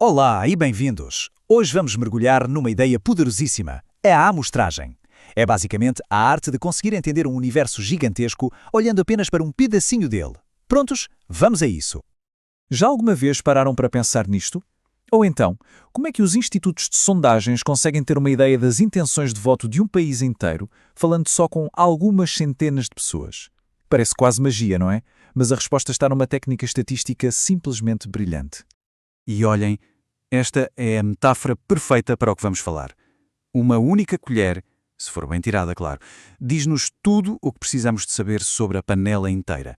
Olá e bem-vindos! Hoje vamos mergulhar numa ideia poderosíssima, a amostragem. É basicamente a arte de conseguir entender um universo gigantesco olhando apenas para um pedacinho dele. Prontos? Vamos a isso! Já alguma vez pararam para pensar nisto? Ou então, como é que os institutos de sondagens conseguem ter uma ideia das intenções de voto de um país inteiro, falando só com algumas centenas de pessoas? Parece quase magia, não é? Mas a resposta está numa técnica estatística simplesmente brilhante. E olhem, esta é a metáfora perfeita para o que vamos falar. Uma única colher, se for bem tirada, claro, diz-nos tudo o que precisamos de saber sobre a panela inteira.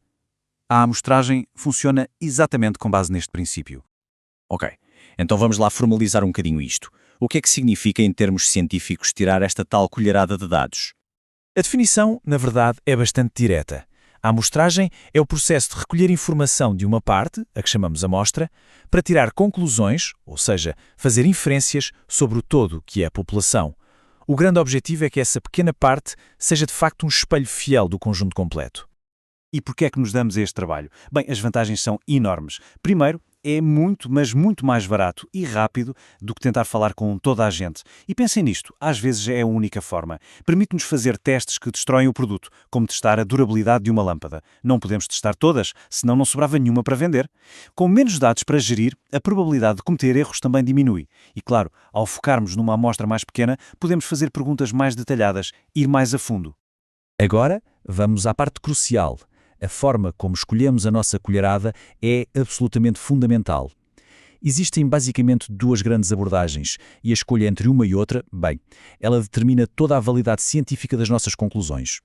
A amostragem funciona exatamente com base neste princípio. Ok, então vamos lá formalizar um bocadinho isto. O que é que significa, em termos científicos, tirar esta tal colherada de dados? A definição, na verdade, é bastante direta. A amostragem é o processo de recolher informação de uma parte, a que chamamos amostra, para tirar conclusões, ou seja, fazer inferências sobre o todo, que é a população. O grande objetivo é que essa pequena parte seja de facto um espelho fiel do conjunto completo. E porquê é que nos damos este trabalho? Bem, as vantagens são enormes. Primeiro, é muito, mas muito mais barato e rápido do que tentar falar com toda a gente. E pensem nisto, às vezes é a única forma. Permite-nos fazer testes que destroem o produto, como testar a durabilidade de uma lâmpada. Não podemos testar todas, senão não sobrava nenhuma para vender. Com menos dados para gerir, a probabilidade de cometer erros também diminui. E claro, ao focarmos numa amostra mais pequena, podemos fazer perguntas mais detalhadas, ir mais a fundo. Agora, vamos à parte crucial. A forma como escolhemos a nossa colherada é absolutamente fundamental. Existem basicamente duas grandes abordagens, e a escolha entre uma e outra, bem, ela determina toda a validade científica das nossas conclusões.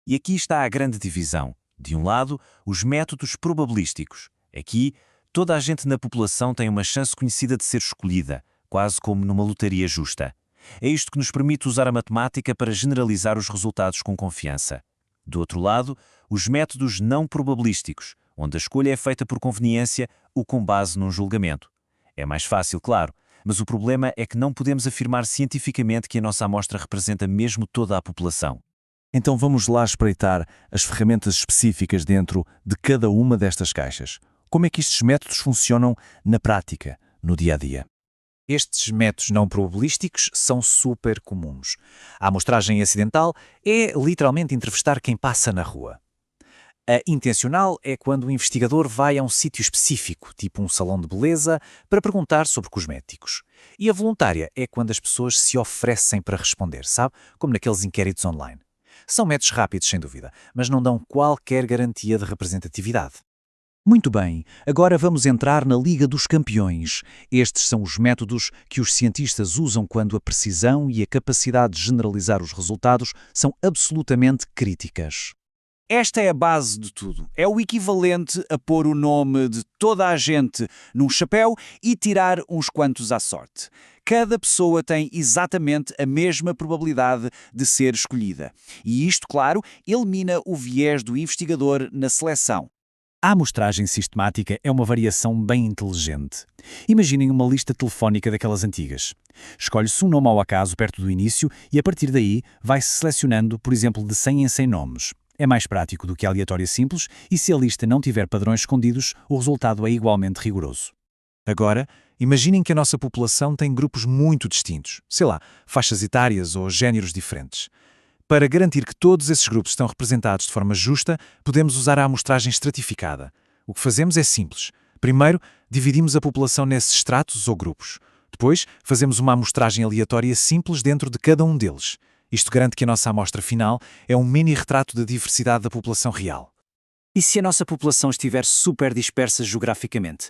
E aqui está a grande divisão. De um lado, os métodos probabilísticos. Aqui, toda a gente na população tem uma chance conhecida de ser escolhida, quase como numa lotaria justa. É isto que nos permite usar a matemática para generalizar os resultados com confiança. Do outro lado, os métodos não probabilísticos, onde a escolha é feita por conveniência ou com base num julgamento. É mais fácil, claro, mas o problema é que não podemos afirmar cientificamente que a nossa amostra representa mesmo toda a população. Então vamos lá espreitar as ferramentas específicas dentro de cada uma destas caixas. Como é que estes métodos funcionam na prática, no dia-a-dia? Estes métodos não probabilísticos são super comuns. A amostragem acidental é literalmente entrevistar quem passa na rua. A intencional é quando o investigador vai a um sítio específico, tipo um salão de beleza, para perguntar sobre cosméticos. E a voluntária é quando as pessoas se oferecem para responder, sabe? Como naqueles inquéritos online. São métodos rápidos, sem dúvida, mas não dão qualquer garantia de representatividade. Muito bem, agora vamos entrar na Liga dos Campeões. Estes são os métodos que os cientistas usam quando a precisão e a capacidade de generalizar os resultados são absolutamente críticas. Esta é a base de tudo. É o equivalente a pôr o nome de toda a gente num chapéu e tirar uns quantos à sorte. Cada pessoa tem exatamente a mesma probabilidade de ser escolhida. E isto, claro, elimina o viés do investigador na seleção. A amostragem sistemática é uma variação bem inteligente. Imaginem uma lista telefónica daquelas antigas. Escolhe-se um nome ao acaso perto do início e a partir daí vai-se selecionando, por exemplo, de 100 em 100 nomes. É mais prático do que a aleatória simples e se a lista não tiver padrões escondidos, o resultado é igualmente rigoroso. Agora, imaginem que a nossa população tem grupos muito distintos, sei lá, faixas etárias ou géneros diferentes. Para garantir que todos esses grupos estão representados de forma justa, podemos usar a amostragem estratificada. O que fazemos é simples. Primeiro, dividimos a população nesses estratos ou grupos. Depois, fazemos uma amostragem aleatória simples dentro de cada um deles. Isto garante que a nossa amostra final é um mini-retrato da diversidade da população real. E se a nossa população estiver super dispersa geograficamente?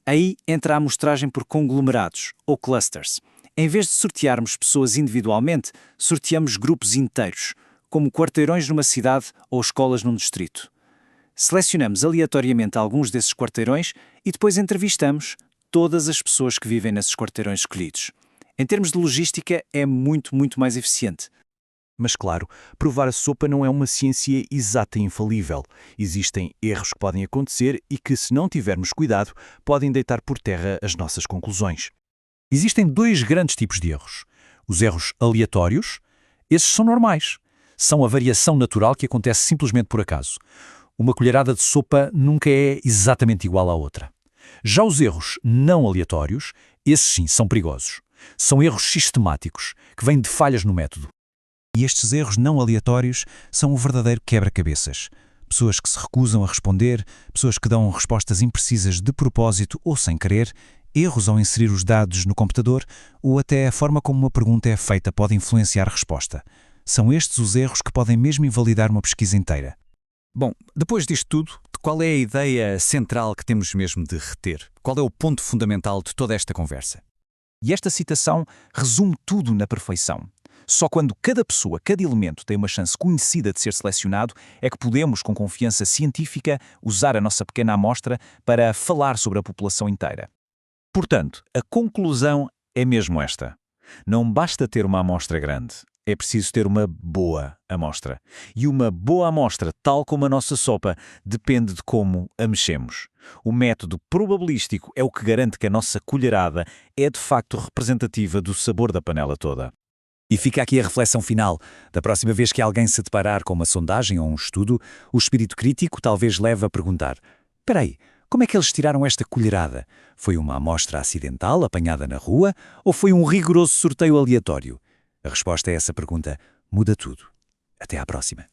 Aí entra a amostragem por conglomerados, ou clusters. Em vez de sortearmos pessoas individualmente, sorteamos grupos inteiros, como quarteirões numa cidade ou escolas num distrito. Selecionamos aleatoriamente alguns desses quarteirões e depois entrevistamos todas as pessoas que vivem nesses quarteirões escolhidos. Em termos de logística, é muito mais eficiente. Mas claro, provar a sopa não é uma ciência exata e infalível. Existem erros que podem acontecer e que, se não tivermos cuidado, podem deitar por terra as nossas conclusões. Existem dois grandes tipos de erros. Os erros aleatórios, esses são normais. São a variação natural que acontece simplesmente por acaso. Uma colherada de sopa nunca é exatamente igual à outra. Já os erros não aleatórios, esses sim são perigosos. São erros sistemáticos, que vêm de falhas no método. E estes erros não aleatórios são o verdadeiro quebra-cabeças. Pessoas que se recusam a responder, pessoas que dão respostas imprecisas de propósito ou sem querer, erros ao inserir os dados no computador ou até a forma como uma pergunta é feita pode influenciar a resposta. São estes os erros que podem mesmo invalidar uma pesquisa inteira. Bom, depois disto tudo, qual é a ideia central que temos mesmo de reter? Qual é o ponto fundamental de toda esta conversa? E esta citação resume tudo na perfeição. Só quando cada pessoa, cada elemento tem uma chance conhecida de ser selecionado é que podemos, com confiança científica, usar a nossa pequena amostra para falar sobre a população inteira. Portanto, a conclusão é mesmo esta. Não basta ter uma amostra grande, é preciso ter uma boa amostra. E uma boa amostra, tal como a nossa sopa, depende de como a mexemos. O método probabilístico é o que garante que a nossa colherada é de facto representativa do sabor da panela toda. E fica aqui a reflexão final. Da próxima vez que alguém se deparar com uma sondagem ou um estudo, o espírito crítico talvez leve a perguntar: espera aí, como é que eles tiraram esta colherada? Foi uma amostra acidental apanhada na rua ou foi um rigoroso sorteio aleatório? A resposta a essa pergunta muda tudo. Até à próxima.